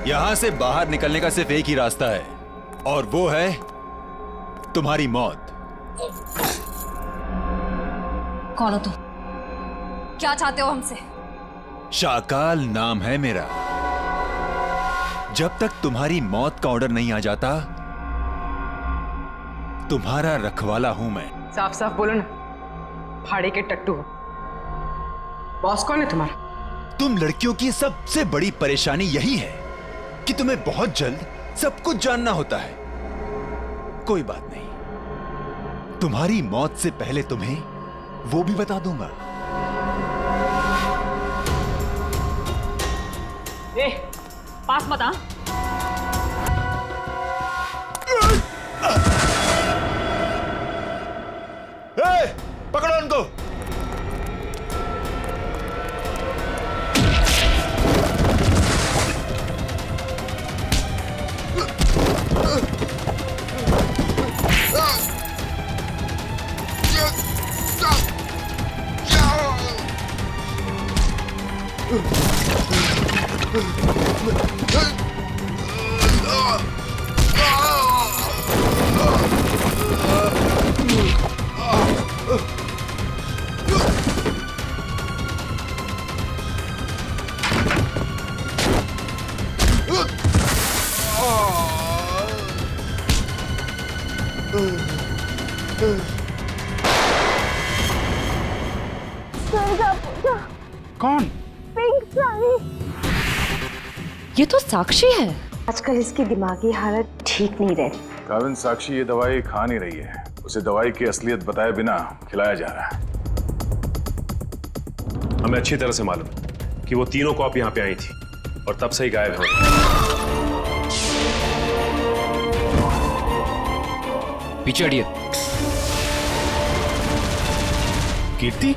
यहां से बाहर निकलने का सिर्फ एक ही रास्ता है, और वो है तुम्हारी मौत। कौन हो तुम? क्या चाहते हो हमसे? शाकाल नाम है मेरा। जब तक तुम्हारी मौत का ऑर्डर नहीं आ जाता, तुम्हारा रखवाला हूं मैं। साफ साफ बोलो ना, फाड़े के टट्टू हो। बॉस कौन है तुम्हारा? तुम लड़कियों की सबसे बड़ी परेशानी यही है कि तुम्हें बहुत जल्द सब कुछ जानना होता है। कोई बात नहीं, तुम्हारी मौत से पहले तुम्हें वो भी बता दूंगा। ए, पास मत आ। पकड़ो उनको। कौन? पिंक साड़ी। ये तो साक्षी है। आजकल इसकी दिमागी हालत ठीक नहीं रहती। काविन, साक्षी ये दवाई खा नहीं रही है। उसे दवाई की असलियत बताए बिना खिलाया जा रहा है। हमें अच्छी तरह से मालूम कि वो तीनों कॉप यहाँ पे आई थी और तब से ही गायब है। पीछे हटिए। कीर्ति?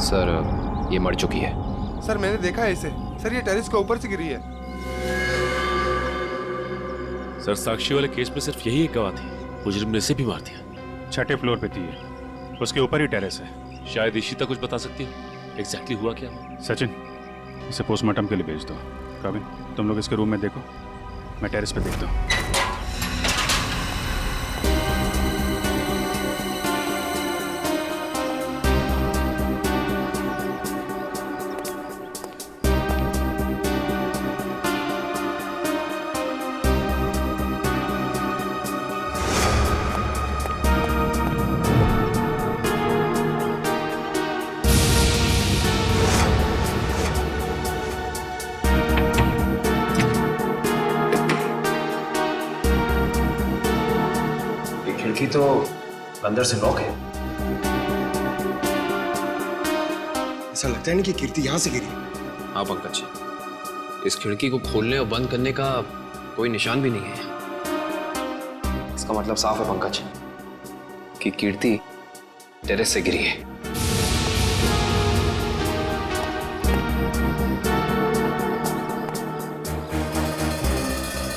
सर, ये मर चुकी है। सर मैंने देखा है इसे। सर ये टेरेस के ऊपर से गिरी है। सर, साक्षी वाले केस में सिर्फ यही एक गवाह थी। मुजरिम ने इसे भी मार दिया। 6ठे फ्लोर पे थी ये। उसके ऊपर ही टेरेस है। शायद इशिता कुछ बता सकती है एग्जैक्टली हुआ क्या। सचिन, इसे पोस्टमार्टम के लिए भेज दो। काविन, तुम लोग इसके रूम में देखो, मैं टेरेस पे देखता हूँ। खिड़की तो अंदर से लॉक है। ऐसा लगता है नहीं कि कीर्ति यहाँ से गिरी। हाँ पंकज, इस खिड़की को खोलने और बंद करने का कोई निशान भी नहीं है। इसका मतलब साफ है पंकज कि कीर्ति टेरेस से गिरी है।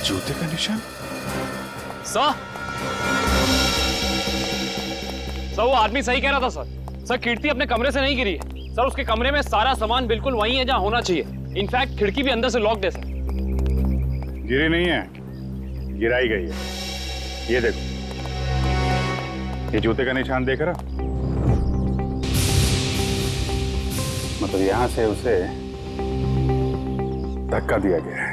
जूते का निशान? सर, वो आदमी सही कह रहा था सर। सर, कीर्ति अपने कमरे से नहीं गिरी है सर। उसके कमरे में सारा सामान बिल्कुल वही है जहां होना चाहिए। इनफैक्ट खिड़की भी अंदर से लॉक्ड है सर। गिरी नहीं है, गिराई गई है। ये देखो, ये जूते का निशान देख रहा? मतलब यहां से उसे धक्का दिया गया है।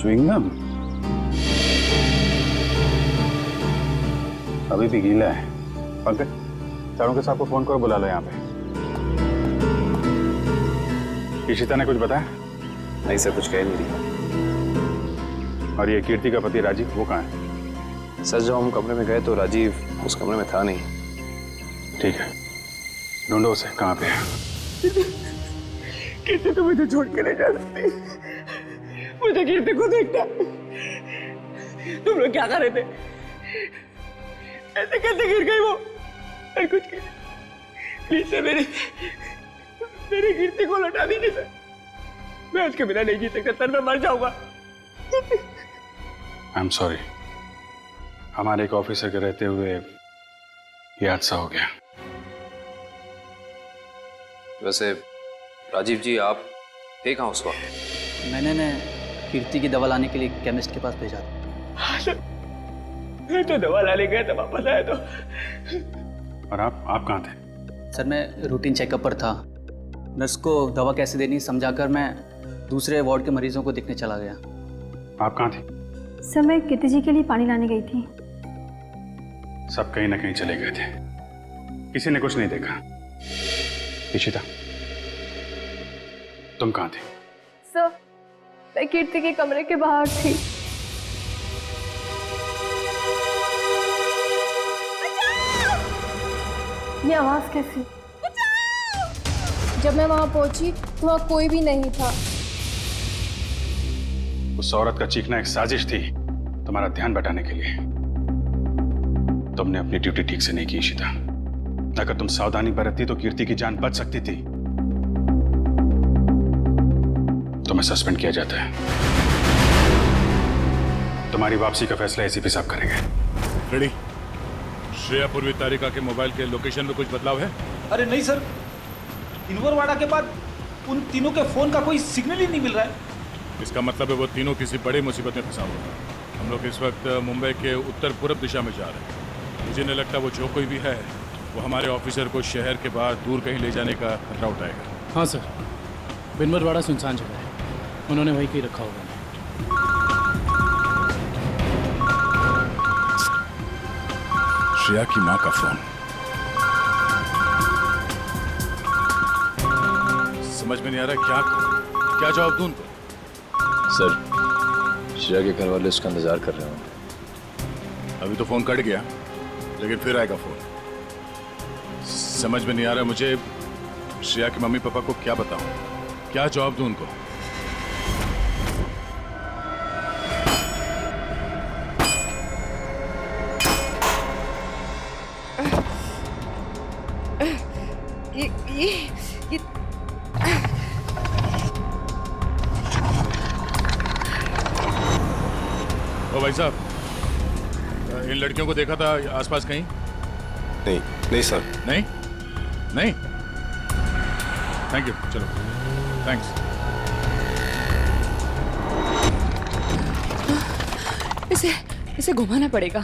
च्युइंगम अभी भी गीला है। पंकज, चारों के साथ को फोन करो, बुला लो यहाँ पे। इशिता ने कुछ बताया? नहीं सर, कुछ कह नहीं रही। और ये कीर्ति का पति राजीव, वो कहाँ है? सर, जब हम कमरे में गए तो राजीव उस कमरे में था नहीं। ठीक है, ढूंढो उसे, कहाँ पे है? कीर्ति तो मुझे छोड़ के नहीं जा सकती। मुझे कीर्ति को देखना। तुम लोग क्या कर रहे थे? ऐसे कैसे गिर गई वो? कुछ प्लीज सर, मेरी कीर्ति को लौटा दीजिए सर। मैं उसके बिना नहीं जी सकता सर, मैं मर जाऊंगा। आई एम सॉरी, हमारे एक ऑफिसर के रहते हुए ये हादसा हो गया। वैसे राजीव जी, आप थे कहाँ उस वक्त? मैंने कीर्ति की दवा लाने के लिए केमिस्ट के पास भेजा था। हाँ सर, मैं तो दवा लाने गया था, वापस आया तो। और आप कहाँ थे? सर मैं रूटीन चेकअप पर था। नर्स को दवा कैसे देनी समझाकर मैं दूसरे वार्ड के मरीजों को देखने चला गया। आप कहाँ थे? सर मैं कीर्ति जी के लिए पानी लाने गई थी। सब कहीं ना कहीं चले गए थे, किसी ने कुछ नहीं देखा। इशिता, तुम कहाँ थे? सर मैं कीर्ति के कमरे के बाहर थी। ये आवाज कैसी? जब मैं वहां पहुंची तो वहां कोई भी नहीं था। उस औरत का चीखना एक साजिश थी, तुम्हारा ध्यान बटाने के लिए। तुमने अपनी ड्यूटी ठीक से नहीं की इशिता। अगर तुम सावधानी बरतती तो कीर्ति की जान बच सकती थी। तुम्हें सस्पेंड किया जाता है। तुम्हारी वापसी का फैसला एसीपी साहब करेंगे। रेडी? श्रेया पूर्वी तारिका के मोबाइल के लोकेशन में कुछ बदलाव है? अरे नहीं सर, इनवरवाड़ा के बाद उन तीनों के फोन का कोई सिग्नल ही नहीं मिल रहा है। इसका मतलब है वो तीनों किसी बड़ी मुसीबत में फंसा हुआ है। हम लोग इस वक्त मुंबई के उत्तर पूर्व दिशा में जा रहे हैं। मुझे नहीं लगता वो जो कोई भी है वो हमारे ऑफिसर को शहर के बाहर दूर कहीं ले जाने का खतरा उठाएगा। हाँ सर, बिनवरवाड़ा सुनसान जगह है, उन्होंने वहीं कहीं रखा होगा। श्रेया की माँ का फोन। समझ में नहीं आ रहा क्या जवाब दूं उनको। सर, श्रेया के घर वाले उसका इंतजार कर रहे होंगे। अभी तो फोन कट गया, लेकिन फिर आएगा फोन। समझ में नहीं आ रहा मुझे श्रेया के मम्मी पापा को क्या बताऊं, क्या जवाब दूं उनको। ये ओ भाई साहब, इन लड़कियों को देखा था आसपास कहीं? नहीं सर। नहीं? थैंक यू, चलो थैंक्स। इसे घुमाना पड़ेगा।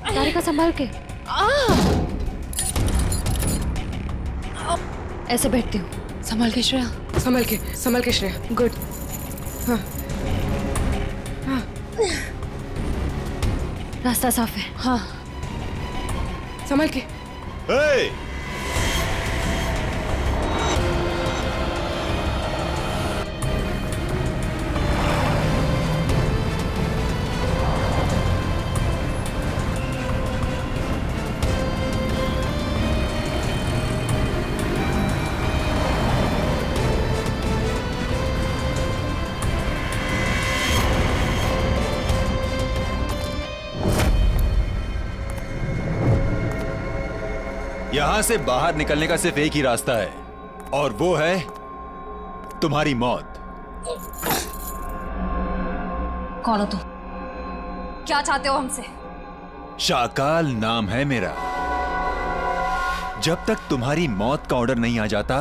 तारिका संभाल के। ऐसे बैठती हूँ। संभाल के श्रेया, संभाल के श्रेया। गुड। हाँ रास्ता साफ है। हाँ, संभाल के। Hey! यहां से बाहर निकलने का सिर्फ एक ही रास्ता है, और वो है तुम्हारी मौत। कौन हो तुम? क्या चाहते हो हमसे? शाकाल नाम है मेरा। जब तक तुम्हारी मौत का ऑर्डर नहीं आ जाता,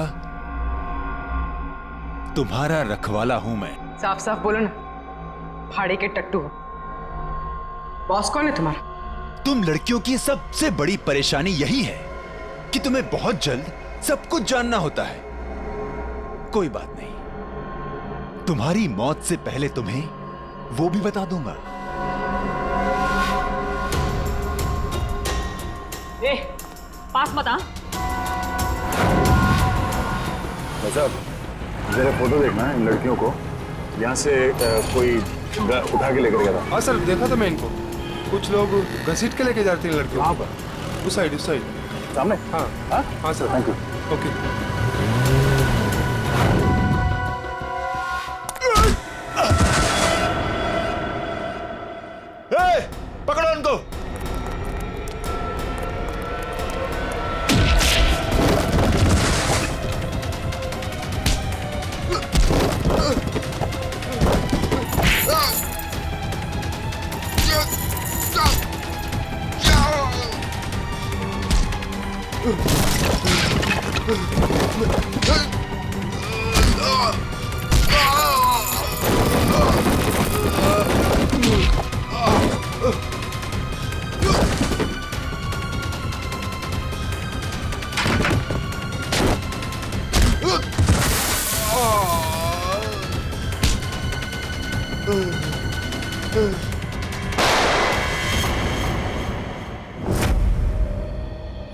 तुम्हारा रखवाला हूं मैं। साफ साफ बोलो ना, फाड़े के टट्टू हो। बॉस कौन है तुम्हारा? तुम लड़कियों की सबसे बड़ी परेशानी यही है कि तुम्हें बहुत जल्द सब कुछ जानना होता है। कोई बात नहीं, तुम्हारी मौत से पहले तुम्हें वो भी बता दूंगा। पास मत आ। साहब, जरा फोटो देखना इन लड़कियों को। यहाँ से कोई उठा के लेकर गया था। हाँ सर, देखा था मैं इनको। कुछ लोग घसीट के लेके जाते हैं लड़कियों। कहाँ पर? उस साइड सामने। हाँ सर। Thank you. ओके। पकड़ो उनको।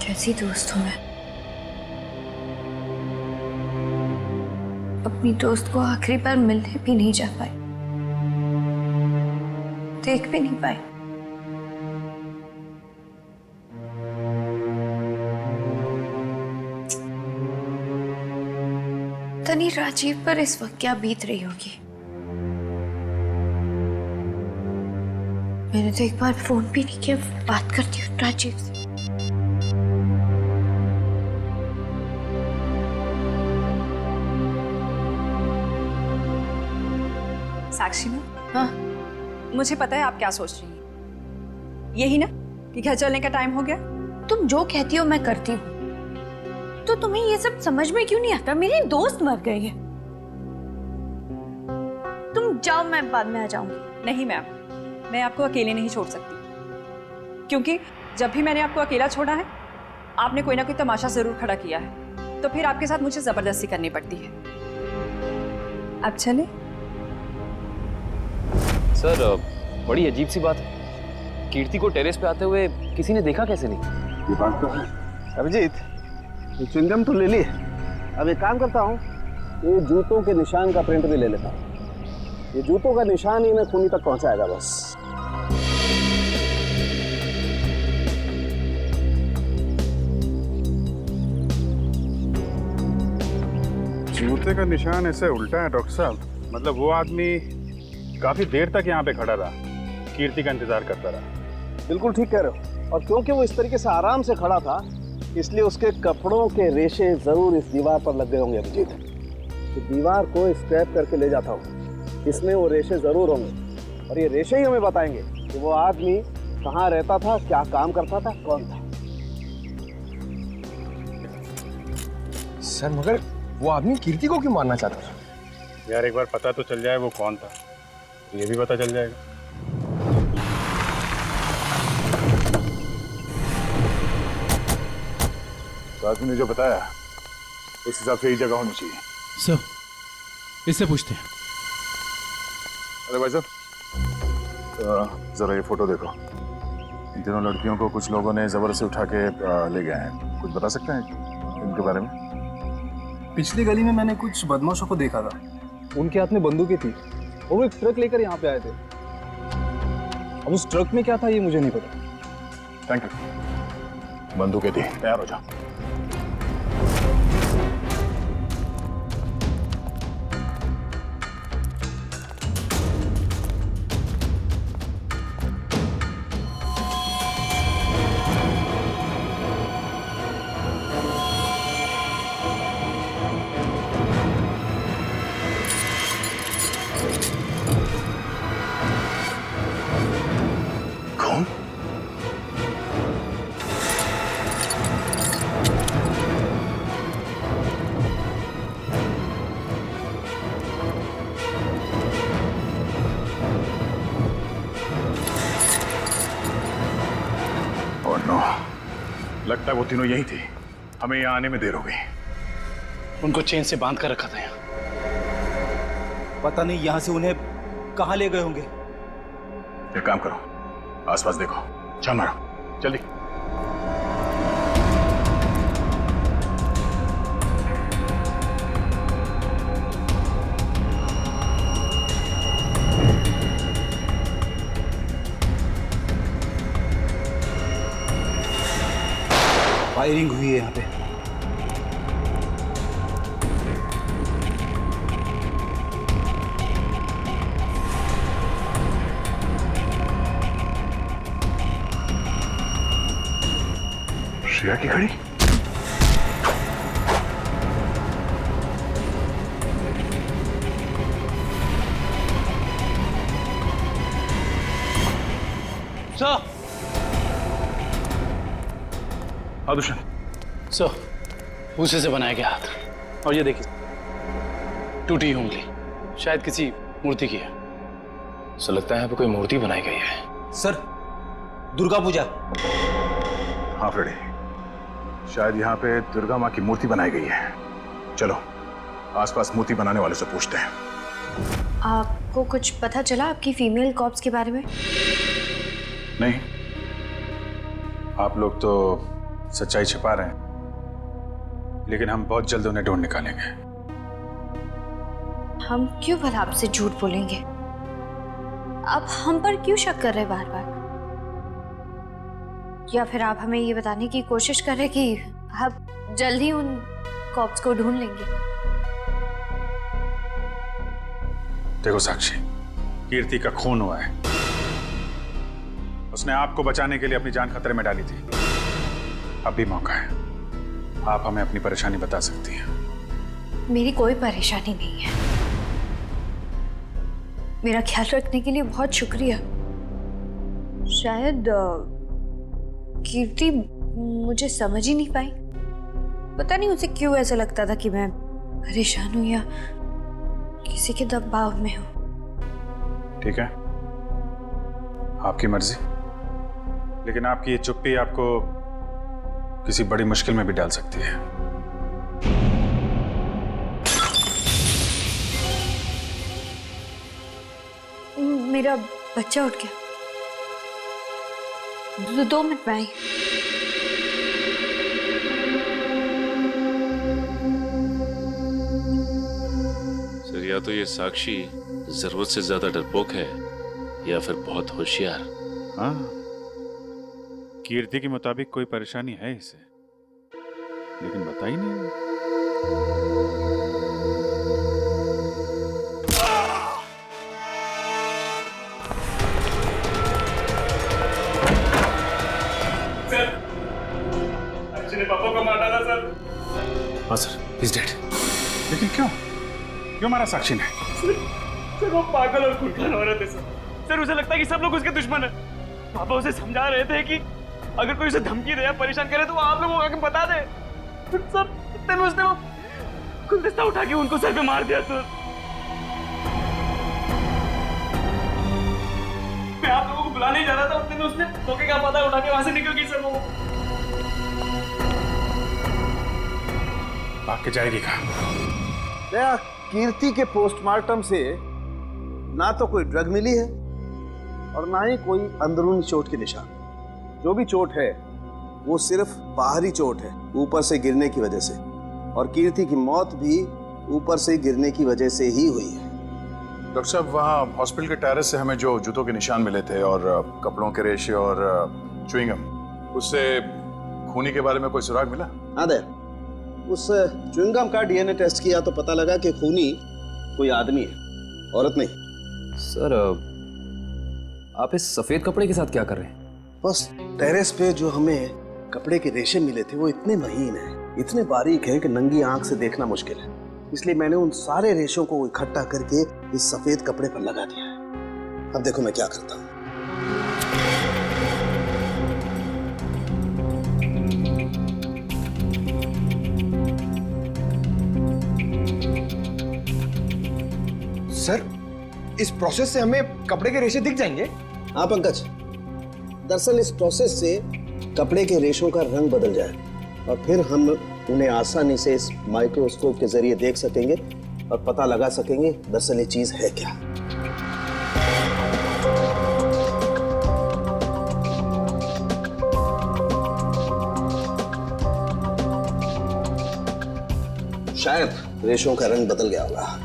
कैसी दोस्त हूँ मैं, अपनी दोस्त को आखिरी बार मिलने भी नहीं जा पाई, देख भी नहीं पाई। तनी राजीव पर इस वक्त क्या बीत रही होगी। मैंने तो एक बार फोन भी नहीं किया, बात करती हूँ राजीव से। साक्षी में हाँ, मुझे पता है आप क्या सोच रही हैं। यही ना कि घर चलने का टाइम हो गया। तुम जो कहती हो मैं करती हूँ, तो तुम्हें ये सब समझ में क्यों नहीं आता? मेरी दोस्त मर गई है। तुम जाओ, मैं बाद में आ जाऊंगी। नहीं मैम, मैं आपको अकेले नहीं छोड़ सकती, क्योंकि जब भी मैंने आपको अकेला छोड़ा है आपने कोई ना कोई तमाशा जरूर खड़ा किया है, तो फिर आपके साथ मुझे जबरदस्ती करनी पड़ती है। अब चले। सर बड़ी अजीब सी बात है, कीर्ति को टेरेस पे आते हुए किसी ने देखा कैसे नहीं? ये बात तो है। अभिजीत, ये च्युइंगम तो ले ली। अब एक काम करता हूँ, ये जूतों के निशान का प्रिंट भी ले लेता हूँ। ये जूतों का निशान ही मैं खूनी तक पहुंचाएगा बस। जूते का निशान ऐसे उल्टा है डॉक्टर साहब। मतलब वो आदमी काफी देर तक यहाँ पे खड़ा रहा, कीर्ति का इंतजार करता रहा। बिल्कुल ठीक कह रहे हो। और क्योंकि वो इस तरीके से आराम से खड़ा था, इसलिए उसके कपड़ों के रेशे जरूर इस दीवार पर लग गए होंगे अभिजीत। तो दीवार को स्क्रैप करके ले जाता हूँ, इसमें वो रेशे जरूर होंगे, और ये रेशे ही हमें बताएंगे कि वो आदमी कहाँ रहता था, क्या काम करता था, कौन था। सर मगर वो आदमी कीर्ति को क्यों मारना चाहता था? यार एक बार पता तो चल जाए वो कौन था, ये भी पता चल जाएगा। तो आदमी ने जो बताया उस हिसाब से यही जगह होनी चाहिए। सर, इससे पूछते हैं। अरे भाई साहब, जरा ये फोटो देखो। इन तीनों लड़कियों को कुछ लोगों ने जबरदस्ती उठा के ले गए हैं। कुछ बता सकते हैं इनके बारे में? पिछली गली में मैंने कुछ बदमाशों को देखा था, उनके हाथ में बंदूकें थी, वो एक ट्रक लेकर यहाँ पे आए थे। अब उस ट्रक में क्या था ये मुझे नहीं पता। Thank you. बंदूकें थी, तैयार हो जाओ। कौन? ओह नो, लगता है वो तीनों यही थे। हमें यहाँ आने में देर हो गई। उनको चेन से बांध कर रखा था यहाँ। पता नहीं यहाँ से उन्हें कहाँ ले गए होंगे। एक काम करो, आसपास देखो, छान मारो, जल्दी। फायरिंग हुई है यहाँ पे। श्रेया की घड़ी? सर, हाँ दुष्यंत, सो भूसे से बनाया गया हाथ, और ये देखिए टूटी हुई उंगली, शायद किसी मूर्ति की है। सो लगता है यहाँ पे कोई मूर्ति बनाई गई है। सर, दुर्गा पूजा। हाँ फ्रेडी, शायद यहाँ पे दुर्गा माँ की मूर्ति बनाई गई है। चलो आसपास मूर्ति बनाने वाले से पूछते हैं। आपको कुछ पता चला आपकी फीमेल कॉप्स के बारे में? नहीं, आप लोग तो सच्चाई छिपा रहे हैं, लेकिन हम बहुत जल्द उन्हें ढूंढ निकालेंगे। हम क्यों भला आपसे झूठ बोलेंगे? आप हम पर क्यों शक कर रहे बार बार? या फिर आप हमें ये बताने की कोशिश कर रहे कि आप जल्द ही उन कॉप्स को ढूंढ लेंगे? देखो साक्षी, कीर्ति का खून हुआ है। उसने आपको बचाने के लिए अपनी जान खतरे में डाली थी। अब भी मौका है, आप हमें अपनी परेशानी बता सकती हैं। मेरी कोई परेशानी नहीं है। मेरा ख्याल रखने के लिए बहुत शुक्रिया। शायद कीर्ति मुझे समझ ही नहीं पाई। पता नहीं उसे क्यों ऐसा लगता था कि मैं परेशान हूं या किसी के दबाव में हूं। ठीक है, आपकी मर्जी, लेकिन आपकी ये चुप्पी आपको किसी बड़ी मुश्किल में भी डाल सकती है। मेरा बच्चा उठ गया। 2 मिनट में आई। सर, या तो ये साक्षी जरूरत से ज्यादा डरपोक है या फिर बहुत होशियार। हाँ, कीर्ति के मुताबिक कोई परेशानी है इसे, लेकिन बता ही नहीं। साक्षी ने पापा को मार डाला सर। हाँ सर, ही इज डेड। लेकिन क्यों क्यों मारा साक्षी ने? सर वो पागल और खुरखान औरत है सर। उसे लगता है कि सब लोग उसके दुश्मन है। पापा उसे समझा रहे थे कि अगर कोई उसे धमकी दे या परेशान करे तो वो आप लोगों को आके बता दे। सर इतने में उसने वो गुलदस्ता उठा के उनको सर पे मार दिया सर। मैं आप लोगों को बुलाने ही जा रहा था, उतने में उसने धोखे का पता उठा के वहां से निकल गई सर। वो भाग के जाएगी कहाँ? कीर्ति के पोस्टमार्टम से ना तो कोई ड्रग मिली है और ना ही कोई अंदरूनी चोट के निशान। जो भी चोट है वो सिर्फ बाहरी चोट है, ऊपर से गिरने की वजह से, और कीर्ति की मौत भी ऊपर से गिरने की वजह से ही हुई है। डॉक्टर साहब, वहाँ हॉस्पिटल के टेरेस से हमें जो जूतों के निशान मिले थे और कपड़ों के रेशे और च्युइंगम, उससे खूनी के बारे में कोई सुराग मिला? हाँ दे, उस च्युइंगम का डीएनए टेस्ट किया तो पता लगा कि खूनी कोई आदमी है, औरत नहीं। सर, आप इस सफेद कपड़े के साथ क्या कर रहे हैं? बस टेरेस पे जो हमें कपड़े के रेशे मिले थे वो इतने महीन हैं, इतने बारीक हैं कि नंगी आंख से देखना मुश्किल है। इसलिए मैंने उन सारे रेशों को इकट्ठा करके इस सफेद कपड़े पर लगा दिया है। अब देखो मैं क्या करता हूँ। सर, इस प्रोसेस से हमें कपड़े के रेशे दिख जाएंगे? हाँ पंकज, दरअसल इस प्रोसेस से कपड़े के रेशों का रंग बदल जाए और फिर हम उन्हें आसानी से इस माइक्रोस्कोप के जरिए देख सकेंगे और पता लगा सकेंगे दरअसल ये चीज है क्या। शायद रेशों का रंग बदल गया होगा।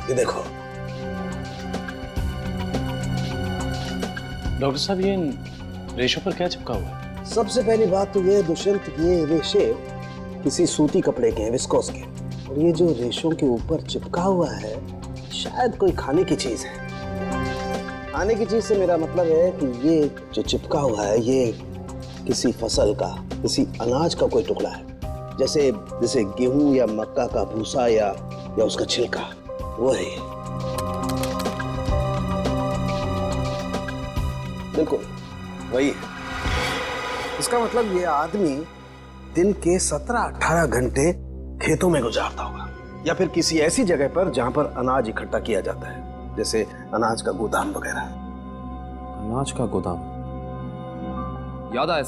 ये देखो। डॉक्टर साहब, ये इन रेशों पर क्या चिपका हुआ है? सबसे पहली बात तो ये दुष्यंत, ये रेशे किसी सूती कपड़े के हैं, विस्कोस के, और ये जो रेशों के ऊपर चिपका हुआ है शायद कोई खाने की चीज है। खाने की चीज से मेरा मतलब है कि ये जो चिपका हुआ है ये किसी फसल का, किसी अनाज का कोई टुकड़ा है, जैसे जैसे गेहूं या मक्का का भूसा या उसका छिलका, वो है ये। बिल्कुल वही है। इसका मतलब ये आदमी दिन के 17-18 घंटे खेतों में गुजारता होगा, या फिर किसी ऐसी जगह पर जहां पर अनाज इकट्ठा किया जाता है, जैसे अनाज का गोदाम वगैरह। अनाज का गोदाम, याद आया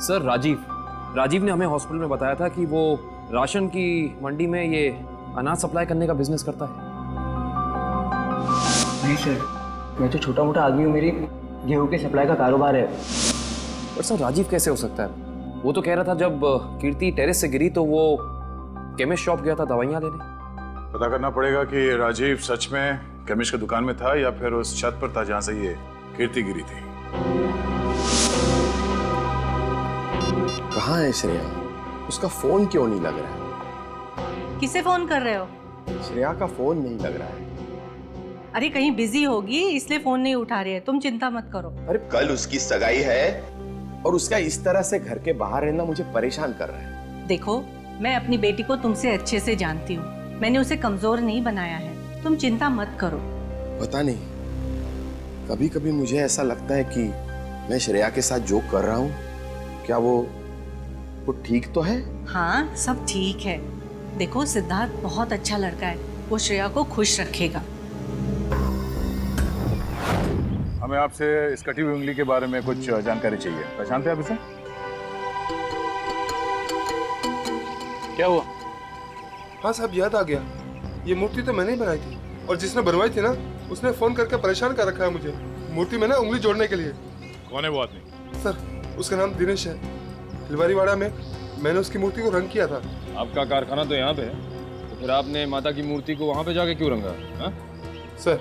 सर राजीव ने हमें हॉस्पिटल में बताया था कि वो राशन की मंडी में ये अनाज सप्लाई करने का बिजनेस करता है। नहीं सर, मैं तो छोटा मोटा आदमी हूँ, मेरी गेहूं के सप्लाई का कारोबार है। पर सर राजीव कैसे हो सकता है? वो तो कह रहा था जब कीर्ति टेरेस से गिरी तो वो केमिस्ट शॉप गया था दवाइयाँ लेने। पता करना पड़ेगा कि राजीव सच में केमिस्ट की दुकान में था या फिर उस छत पर था जहां से ये कीर्ति गिरी थी। कहाँ है श्रेया? उसका फोन क्यों नहीं लग रहा है? किसे फोन कर रहे हो? श्रेया का फोन नहीं लग रहा है। अरे कहीं बिजी होगी इसलिए फोन नहीं उठा रही है, तुम चिंता मत करो। अरे कल उसकी सगाई है और उसका इस तरह से घर के बाहर रहना मुझे परेशान कर रहा है। देखो, मैं अपनी बेटी को तुमसे अच्छे से जानती हूँ, मैंने उसे कमजोर नहीं बनाया है, तुम चिंता मत करो। पता नहीं, कभी कभी मुझे ऐसा लगता है कि मैं श्रेया के साथ जो कर रहा हूँ, क्या वो ठीक तो है? हाँ, सब ठीक है। देखो, सिद्धार्थ बहुत अच्छा लड़का है, वो श्रेया को खुश रखेगा। हमें आपसे इस कटी हुई उंगली के बारे में कुछ जानकारी चाहिए। पहचानते हैं आप इसे? क्या हुआ? हाँ साहब, याद आ गया। ये मूर्ति तो मैंने ही बनाई थी, और जिसने बनवाई थी ना, उसने फोन करके परेशान कर रखा है मुझे मूर्ति में ना उंगली जोड़ने के लिए। कौन है वो आदमी? सर, उसका नाम दिनेश है। फुलवारीवाड़ा में मैंने उसकी मूर्ति को रंग किया था। आपका कारखाना तो यहाँ पे है, तो फिर आपने माता की मूर्ति को वहाँ पे जाके क्यों रंगा? हा? सर,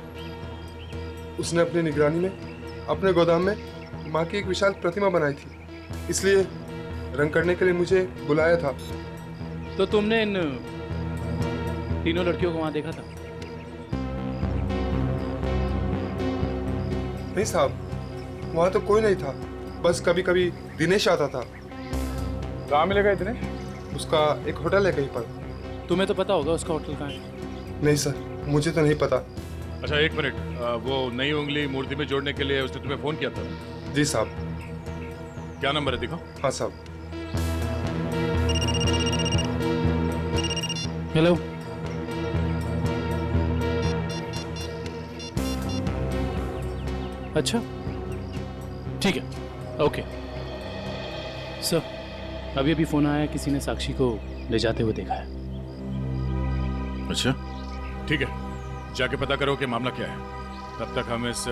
उसने अपनी निगरानी में अपने गोदाम में माँ की एक विशाल प्रतिमा बनाई थी, इसलिए रंग करने के लिए मुझे बुलाया था। तो तुमने इन तीनों लड़कियों को वहाँ देखा था? नहीं साहब, वहाँ तो कोई नहीं था, बस कभी कभी दिनेश आता था। कहाँ मिलेगा दिनेश? उसका एक होटल है कहीं पर। तुम्हें तो पता होगा उसका होटल कहाँ है? नहीं सर, मुझे तो नहीं पता। अच्छा एक मिनट, वो नई उंगली मूर्ति में जोड़ने के लिए उसने तुम्हें फोन किया था? जी साहब। क्या नंबर है, दिखाओ। हाँ साहब। हेलो, अच्छा ठीक है, ओके सर। अभी अभी फोन आया, किसी ने साक्षी को ले जाते हुए देखा है। अच्छा ठीक है, जाके पता करो कि मामला क्या है। तब तक हम इस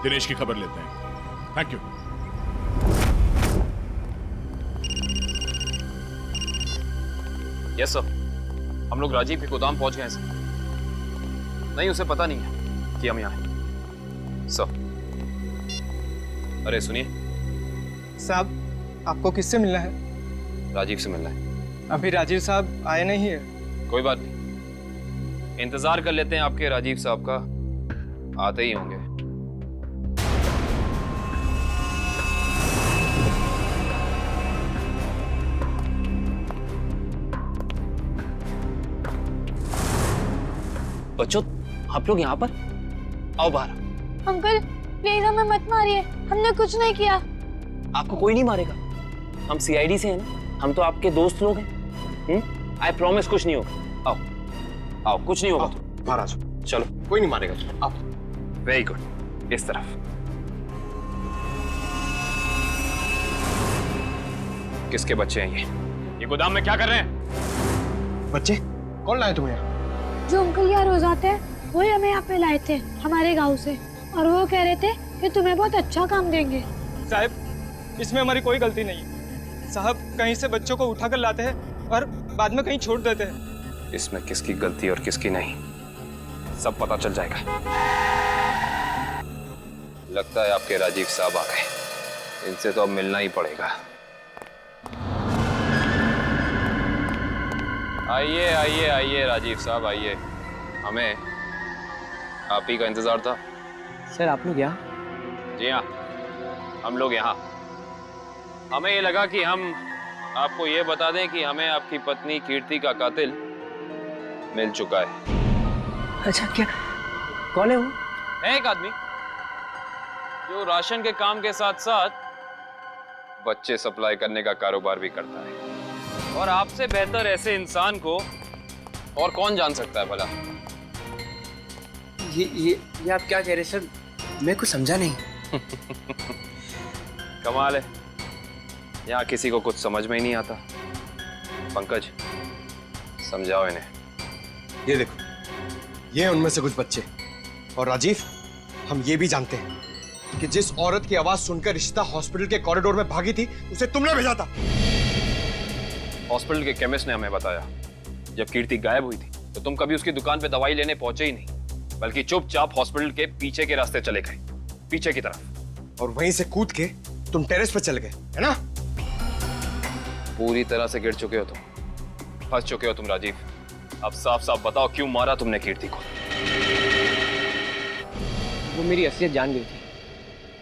दिनेश की खबर लेते हैं। Thank you. यस सर, हम लोग राजीव के गोदाम पहुंच गए हैं सर। नहीं, उसे पता नहीं है कि हम यहाँ हैं सर। अरे सुनिए साहब, आपको किससे मिलना है? राजीव से मिलना है। अभी राजीव साहब आए नहीं है। कोई बात नहीं, इंतजार कर लेते हैं आपके राजीव साहब का, आते ही होंगे। बच्चों, आप लोग यहाँ पर आओ बाहर। अंकल प्लीज हमें मत मारिए, हमने कुछ नहीं किया। आपको कोई नहीं मारेगा, हम सीआईडी से हैं ना, हम तो आपके दोस्त लोग हैं। आई प्रॉमिस कुछ नहीं होगा। आओ आओ, कुछ नहीं होगा। महाराज चलो, कोई नहीं मारेगा। आओ। वेरी गुड, इस तरफ। किसके बच्चे हैं ये गोदाम में क्या कर रहे हैं? बच्चे कौन लाए तुम्हें यहाँ? जो अंकल यहाँ रोज आते हैं, वही हमें यहाँ पे लाए थे हमारे गांव से, और वो कह रहे थे कि तुम्हें बहुत अच्छा काम देंगे। साहब, इसमें हमारी कोई गलती नहीं है। साहब कहीं से बच्चों को उठाकर लाते हैं और बाद में कहीं छोड़ देते हैं। इसमें किसकी गलती और किसकी नहीं, सब पता चल जाएगा। लगता है आपके राजीव साहब आ गए, इनसे तो अब मिलना ही पड़ेगा। आइए आइए आइए राजीव साहब, आइए। हमें आप ही का इंतजार था। सर आप लोग यहाँ? जी हाँ, हम लोग यहाँ। हमें ये लगा कि हम आपको ये बता दें कि हमें आपकी पत्नी कीर्ति का कातिल मिल चुका है। अच्छा, क्या कौन है वो? है एक आदमी जो राशन के काम के साथ साथ बच्चे सप्लाई करने का कारोबार भी करता है। और आपसे बेहतर ऐसे इंसान को और कौन जान सकता है भला? ये आप क्या कह रहे सर? मैं कुछ समझा नहीं। कमाल है, यहाँ किसी को कुछ समझ में ही नहीं आता। पंकज, समझाओ इन्हें। ये देखो, ये उनमें से कुछ बच्चे। और राजीव, हम ये भी जानते हैं कि जिस औरत की आवाज सुनकर रिश्ता हॉस्पिटल के कॉरिडोर में भागी थी, उसे तुमने भेजा था। हॉस्पिटल के केमिस्ट ने हमें बताया, जब कीर्ति गायब हुई थी तो तुम कभी उसकी दुकान पे दवाई लेने पहुंचे ही नहीं, बल्कि चुपचाप हॉस्पिटल के पीछे के रास्ते चले गए, पीछे की तरफ। और वहीं से कूद के तुम टेरेस पर चले गए, है ना? पूरी तरह से गिर चुके हो तुम, फंस चुके हो तुम राजीव। अब साफ साफ बताओ, क्यों मारा तुमने कीर्ति को? वो मेरी असलियत जान गई थी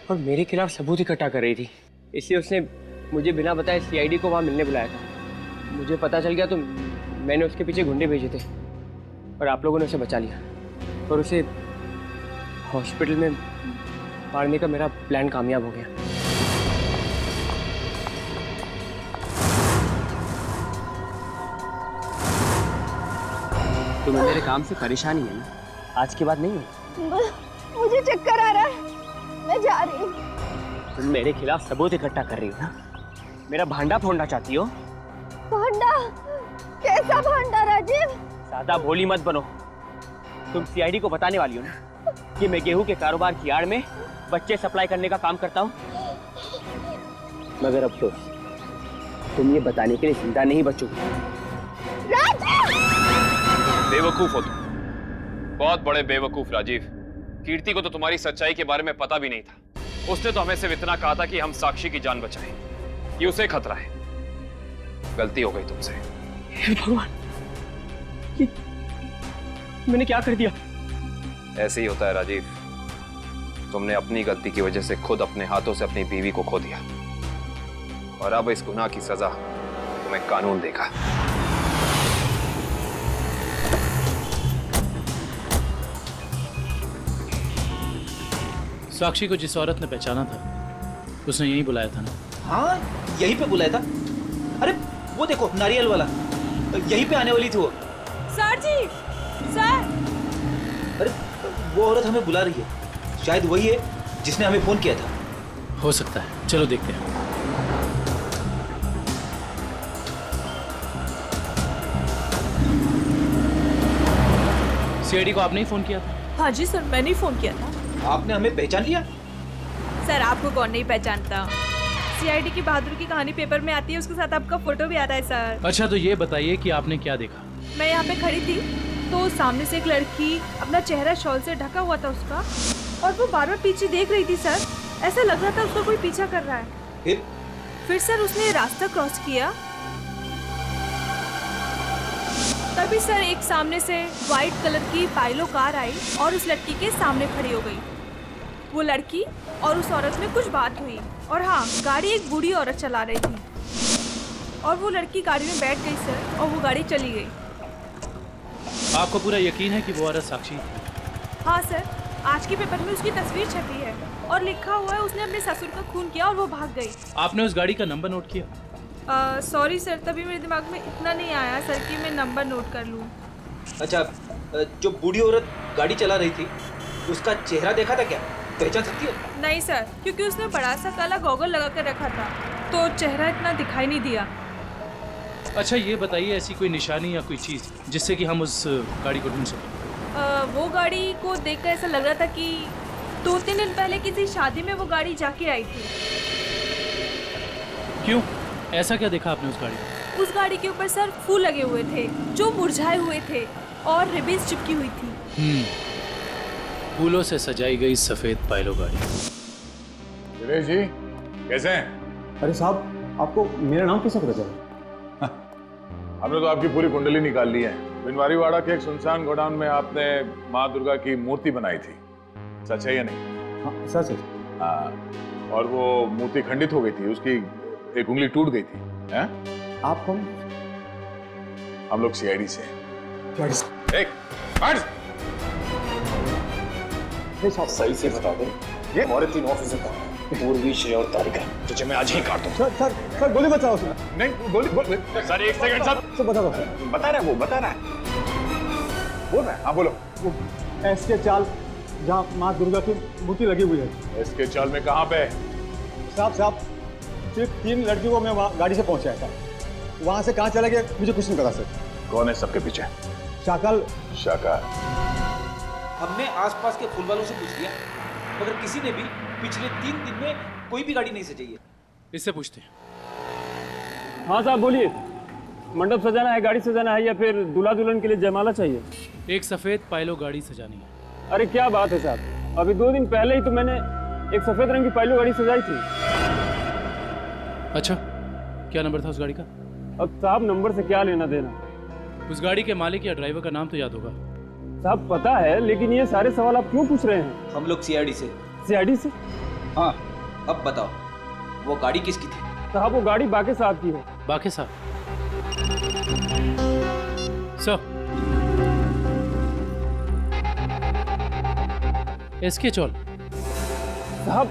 और मेरे खिलाफ सबूत इकट्ठा कर रही थी, इसलिए उसने मुझे बिना बताए सीआईडी को वहां मिलने बुलाया था। मुझे पता चल गया तो मैंने उसके पीछे गुंडे भेजे थे और आप लोगों ने उसे बचा लिया और उसे हॉस्पिटल में मारने का मेरा प्लान कामयाब हो गया। तुम्हें मेरे काम से परेशानी है ना? आज की बात नहीं है। मुझे चक्कर आ रहा है, मैं जा रही हूँ। तुम मेरे खिलाफ सबूत इकट्ठा कर रही हो ना? मेरा भांडा फोड़ना चाहती हो? भांडा? कैसा भांडा राजीव? ज्यादा भोली मत बनो। तुम सीआईडी को बताने वाली हो ना कि मैं गेहूं के कारोबार की आड़ में बच्चे सप्लाई करने का काम करता हूँ? मगर अफसोस, तुम ये बताने के लिए जिंदा नहीं बचोगे। बेवकूफ हो तुम, बहुत बड़े बेवकूफ राजीव। कीर्ति को तो तुम्हारी सच्चाई के बारे में पता भी नहीं था। उसने तो हमें सिर्फ इतना कहा था कि हम साक्षी की जान बचाएं, ये उसे खतरा है। गलती हो गई तुमसे। हे भगवान, मैंने क्या कर दिया? ऐसे ही होता है राजीव, तुमने अपनी गलती की वजह से खुद अपने हाथों से अपनी बीवी को खो दिया और अब इस गुनाह की सजा तुम्हें कानून देगा। साक्षी को जिस औरत ने पहचाना था उसने यहीं बुलाया था ना? हाँ, यहीं पे बुलाया था। अरे वो देखो, नारियल वाला, यहीं पे आने वाली थी वो। सर जी, सर। अरे वो औरत हमें बुला रही है, शायद वही है जिसने हमें फोन किया था। हो सकता है, चलो देखते हैं। सीआईडी को आपने ही फोन किया था? हाँ जी सर, मैंने ही फोन किया था। आपने हमें पहचान लिया? सर आपको कौन नहीं पहचानता? सीआईडी की बहादुर की कहानी पेपर में आती है, उसके साथ आपका फोटो भी आता है सर। अच्छा, तो ये बताइए कि आपने क्या देखा? मैं यहाँ पे खड़ी थी तो सामने से एक लड़की, अपना चेहरा शॉल से ढका हुआ था उसका, और वो बार बार पीछे देख रही थी सर। ऐसा लग रहा था उसको कोई पीछा कर रहा है। फिर सर उसने रास्ता क्रॉस किया, तभी सर एक सामने से व्हाइट कलर की पाइलो कार आई और उस लड़की के सामने खड़ी हो गई। वो लड़की और उस औरत में कुछ बात हुई और हाँ, गाड़ी एक बूढ़ी औरत चला रही थी और वो लड़की गाड़ी में बैठ गई सर और वो गाड़ी चली गई। आपको पूरा यकीन है कि वो औरत साक्षी? हाँ सर, आज के पेपर में उसकी तस्वीर छपी है और लिखा हुआ है उसने अपने ससुर का खून किया और वो भाग गई। आपने उस गाड़ी का नंबर नोट किया? सॉरी सर, तभी मेरे दिमाग में इतना नहीं आया सर कि मैं नंबर नोट कर लूँ। अच्छा, जो बूढ़ी औरत गाड़ी चला रही थी उसका चेहरा देखा था क्या? पहचान सकती हो? नहीं सर, क्योंकि उसने बड़ा सा काला गॉगल लगा कर रखा था तो चेहरा इतना दिखाई नहीं दिया। अच्छा, ये बताइए ऐसी कोई निशानी या कोई चीज़ जिससे कि हम उस गाड़ी को ढूंढ सकें? वो गाड़ी को देखकर ऐसा लग रहा था कि 2-3 दिन पहले किसी शादी में वो गाड़ी जाके आई थी। क्यों? ऐसा क्या देखा आपने उस गाड़ी में? उस गाड़ी के ऊपर सर फूल लगे हुए थे जो मुरझाए हुए थे और रिबन्स चिपकी हुई थी। फूलों से सजाई गई सफेद पाइलो गाड़ी। सुरेश जी, कैसे हैं? अरे साहब, आपको मेरा नाम कैसे पता चला? हमने तो आपकी पूरी कुंडली निकाल ली है। बिनवारीवाड़ा के एक सुनसान गोडाउन में आपने माँ दुर्गा की मूर्ति बनाई थी, सच है या नहीं? हाँ, सच है। हाँ, और वो मूर्ति खंडित हो गई थी, उसकी एक उंगली टूट गई थी, हैं? आप कौन? हम लोग सीआईडी से हैं। एक, सही से बता दो, ये हमारे 3 ऑफिसर कहाँ हैं? पूर्वी, श्रेया और तारिका। तुझे मैं आज ही काट दूं। सर गोली बचाओ उसने। नहीं, गोली सर 1 सेकंड सर बता दो। बता रहा है वो, बता रहा है। बोल रहा है, हाँ बोलो। एसके चाल जहाँ माँ दुर्गा की मूर्ति लगी हुई है। इसके चाल में कहाँ पे? साहब सिर्फ 3 लड़कियों को मैं वहाँ गाड़ी से पहुँचाया था। वहाँ से कहाँ चला गया मुझे कुछ नहीं पता सर। कौन है सबके पीछे? शाकल। हमने आसपास के फूल वालों से पूछ लिया, मगर किसी ने भी पिछले 3 दिन में कोई भी गाड़ी नहीं सजाई है। इससे पूछते हैं। हाँ साहब बोलिए, मंडप सजाना है, गाड़ी सजाना है, या फिर दूल्हा दुल्हन के लिए जयमाला चाहिए? एक सफेद पायलो गाड़ी सजानी है। अरे क्या बात है साहब, अभी 2 दिन पहले ही तो मैंने एक सफेद रंग की पायलो गाड़ी सजाई थी। अच्छा, क्या नंबर था उस गाड़ी का? अब साहब नंबर से क्या लेना देना। उस गाड़ी के मालिक या ड्राइवर का नाम तो याद होगा? साहब पता है, लेकिन ये सारे सवाल आप क्यों पूछ रहे हैं? हम लोग सीआईडी से। सीआईडी से? हाँ, अब बताओ वो गाड़ी किसकी थी? साहब वो गाड़ी बाके साहब की है। बाके साहब? सर इसके चौल? साहब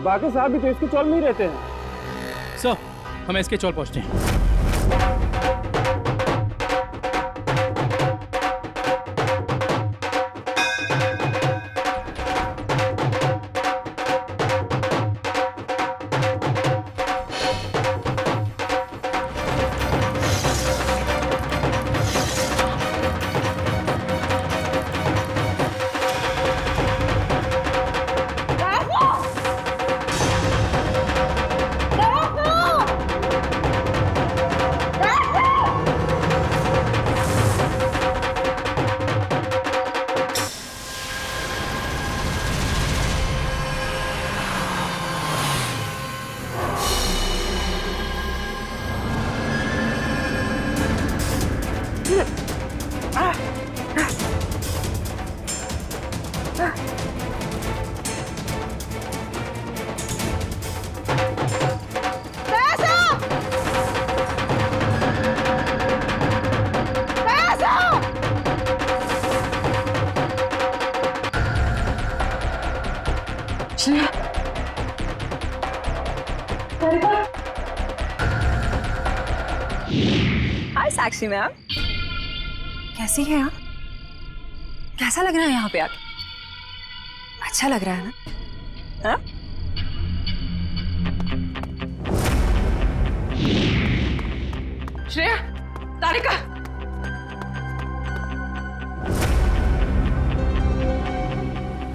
बाके साहब भी तो इसके चौल में ही रहते हैं। सर हम इसके चौल पहुंचते हैं। हाय साक्षी मैम, कैसी है आप? कैसा लग रहा है यहाँ पे आके? अच्छा लग रहा है ना? हाँ? श्रेया, तारिका,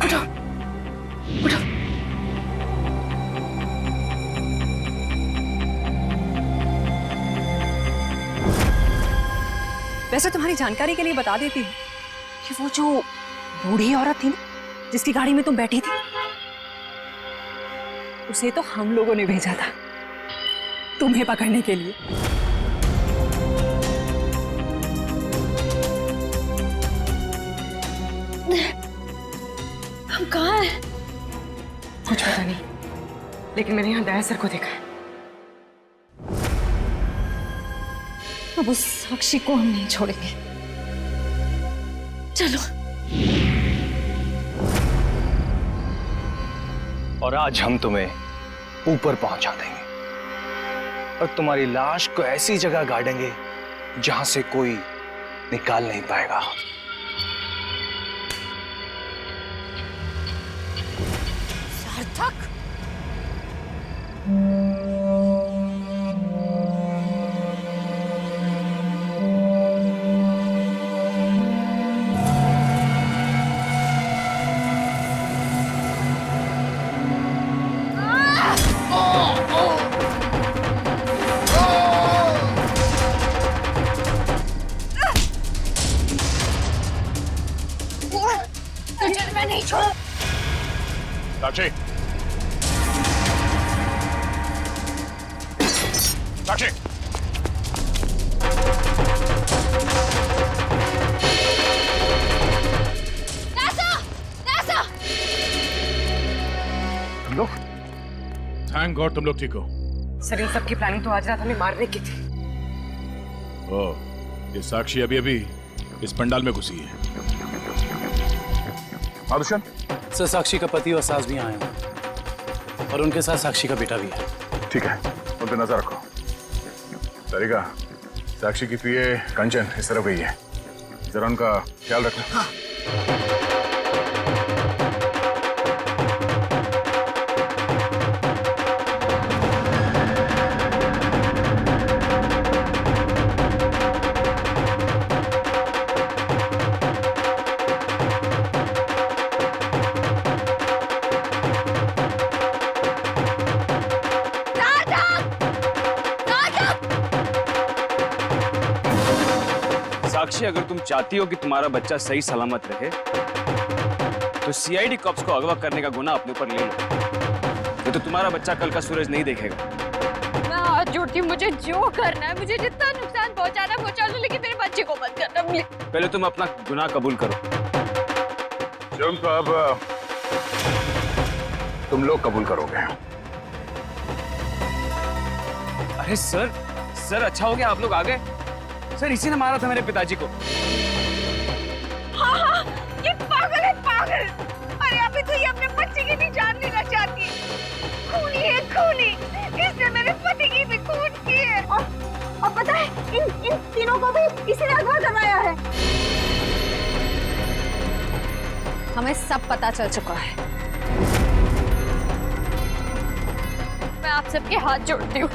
उठो, उठो। वैसे तुम्हारी जानकारी के लिए बता देती हूँ कि वो जो बूढ़ी औरत थी ना, जिसकी गाड़ी में तुम बैठी थी, उसे तो हम लोगों ने भेजा था तुम्हें पकड़ने के लिए। हम कहाँ हैं? कुछ पता नहीं, लेकिन मैंने यहाँ दया सर को देखा है। अब उस साक्षी को हम नहीं छोड़ेंगे। चलो। और आज हम तुम्हें ऊपर पहुंचा देंगे और तुम्हारी लाश को ऐसी जगह गाड़ेंगे जहां से कोई निकाल नहीं पाएगा। सार्थक, तुझे मैं नहीं छोड़। साक्षी, साक्षी, तुम लोग? थैंक गॉड तुम लोग ठीक हो। सर इन सब की प्लानिंग तो आज रात हमें मारने की थी। ये साक्षी अभी अभी इस पंडाल में घुसी है। आदुशन, सर साक्षी का पति और सास भी आए हैं और उनके साथ साक्षी का बेटा भी है। ठीक है, उन पे नजर रखो। सरिका, साक्षी की पीए कंचन इस तरफ गई है, जरा उनका ख्याल रखना। हाँ। साक्षी, अगर तुम चाहती हो कि तुम्हारा बच्चा सही सलामत रहे तो सीआईडी कॉप्स को अगवा करने का गुनाह अपने ऊपर ले लो। ये तो तुम्हारा बच्चा कल का सूरज नहीं देखेगा। मैं हाथ जोड़ती हूँ, मुझे जो करना है, मुझे जितना नुकसान पहुंचाना पहुंचा लो, लेकिन मेरे बच्चे को मत करना प्लीज। पहले तुम अपना गुनाह कबूल करो। जुर्म तो अब तुम लोग कबूल करोगे। अरे सर अच्छा हो गया आप लोग आ गए। सर इसी ने मारा था मेरे पिताजी को। हाँ, ये पागल है, पागल। अरे अभी तो ये अपने बच्चे की भी जान लेना चाहती है। खूनी है, खूनी। इसने मेरे पति की भी खून की है। और पता है, इन तीनों को भी इसी ने अगवा करवाया है। हमें सब पता चल चुका है। मैं आप सबके हाथ जोड़ती हूँ,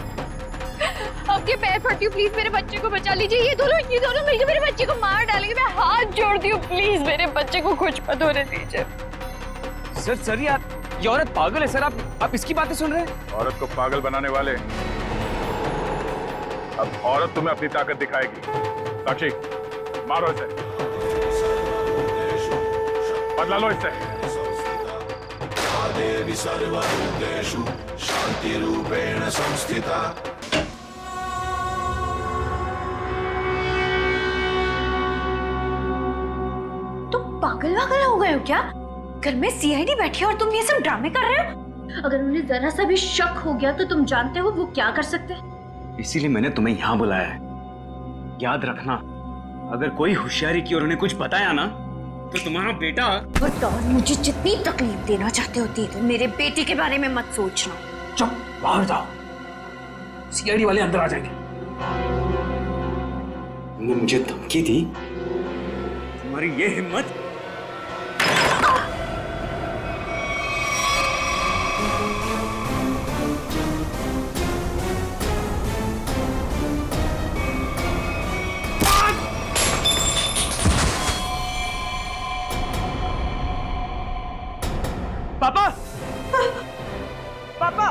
आपके पैर पड़ती हूँ, प्लीज मेरे बच्चे को बचा लीजिए। ये दोनों मिलकर मेरे बच्चे को मार डालेंगे। मैं हाथ जोड़ती हूँ, प्लीज मेरे बच्चे को कुछ मत होने दीजिए। सर यार, ये औरत पागल है सर। आप इसकी बातें सुन रहे हैं? औरत को पागल बनाने वाले, अब औरत तुम्हें अपनी ताकत दिखाएगी। साक्षी, मारो इसे, बदला लो इससे। देवी सर्वभूतेषु शांति रूपेण संस्थिता। पागल वागल हो गए हो क्या? घर में सीआईडी बैठी है और तुम ये सब ड्रामे कर रहे हो? अगर उन्हें जरा सा भी शक हो गया तो तुम जानते हो वो क्या कर सकते हैं। इसीलिए मैंने तुम्हें यहाँ बुलाया है। याद रखना, अगर कोई होशियारी की और उन्हें कुछ बताया ना तो तुम्हारा बेटा। और मुझे जितनी तकलीफ देना चाहते होती है तो मेरे बेटे के बारे में मत सोचना। चुप, बाहर जाओ, सीआईडी वाले अंदर आ जाएंगे। तुमने मुझे धमकी दी? तुम्हारी ये हिम्मत? पापा! पापा!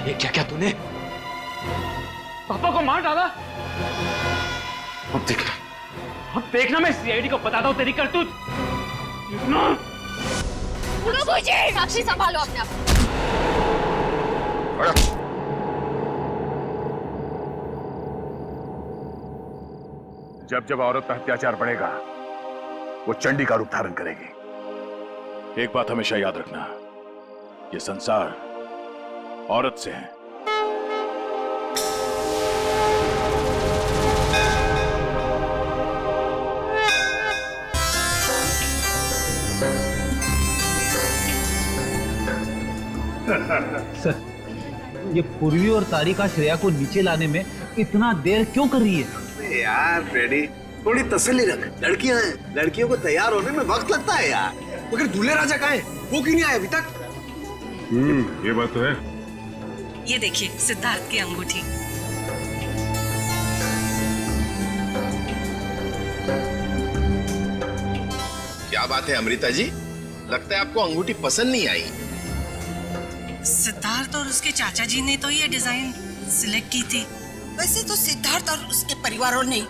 ये क्या तूने? पापा को मार डाला? अब देखना मैं सीआईडी को बताता हूँ तेरी करतूत। साक्षी, संभालो अपने आप। जब जब औरत पर अत्याचार बढ़ेगा वो चंडी का रूप धारण करेगी। एक बात हमेशा याद रखना, ये संसार औरत से है। सर, ये पूर्वी और तारिका श्रेया को नीचे लाने में इतना देर क्यों कर रही है? यार फ्रेडी, थोड़ी तसल्ली रख। लड़कियां हैं, लड़कियों को तैयार होने में वक्त लगता है यार। मगर दूल्हे राजा कहाँ है? वो क्यों नहीं आया अभी तक? ये बात तो है। ये देखिए सिद्धार्थ की अंगूठी। क्या बात है अमृता जी, लगता है आपको अंगूठी पसंद नहीं आई। सिद्धार्थ और उसके चाचा जी ने तो ये डिजाइन सिलेक्ट की थी। वैसे तो सिद्धार्थ और उसके परिवारों ने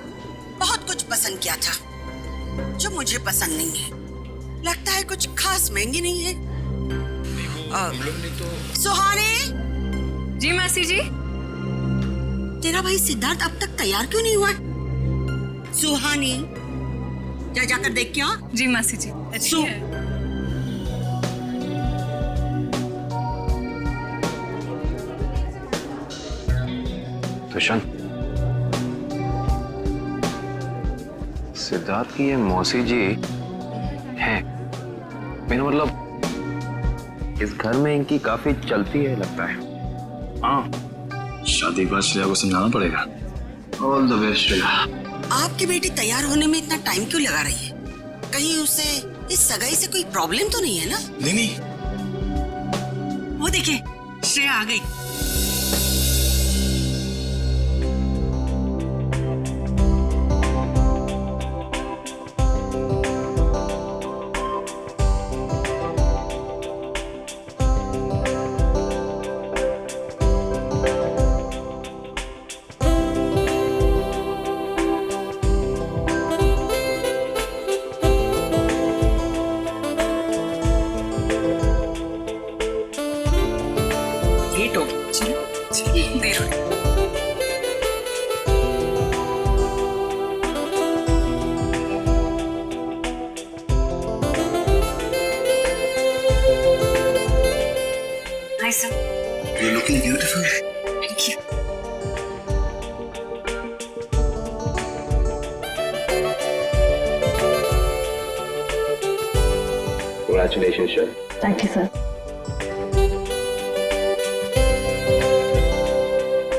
बहुत कुछ पसंद किया था जो मुझे पसंद नहीं है। लगता है कुछ खास महंगी नहीं है। हम लोग ने तो। सुहानी। जी मासी जी। तेरा भाई सिद्धार्थ अब तक तैयार क्यों नहीं हुआ? सुहानी, जा जाकर देख क्या? जी मासी जी। दुष्यंत, सिद्धार्थ की ये मौसी जी हैं, मेरा मतलब इस घर में इनकी काफी चलती है लगता है। हाँ, शादी के बाद श्रेया को समझाना पड़ेगा। All the best Shreya. आपकी बेटी तैयार होने में इतना टाइम क्यों लगा रही है? कहीं उसे इस सगाई से कोई प्रॉब्लम तो नहीं है ना? नहीं। वो देखिए, श्रेया आ गई। Hi, sir. You're looking beautiful. Thank you. Congratulations, sir. Thank you sir.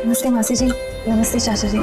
नमस्ते मासी जी। नमस्ते चाचा जी।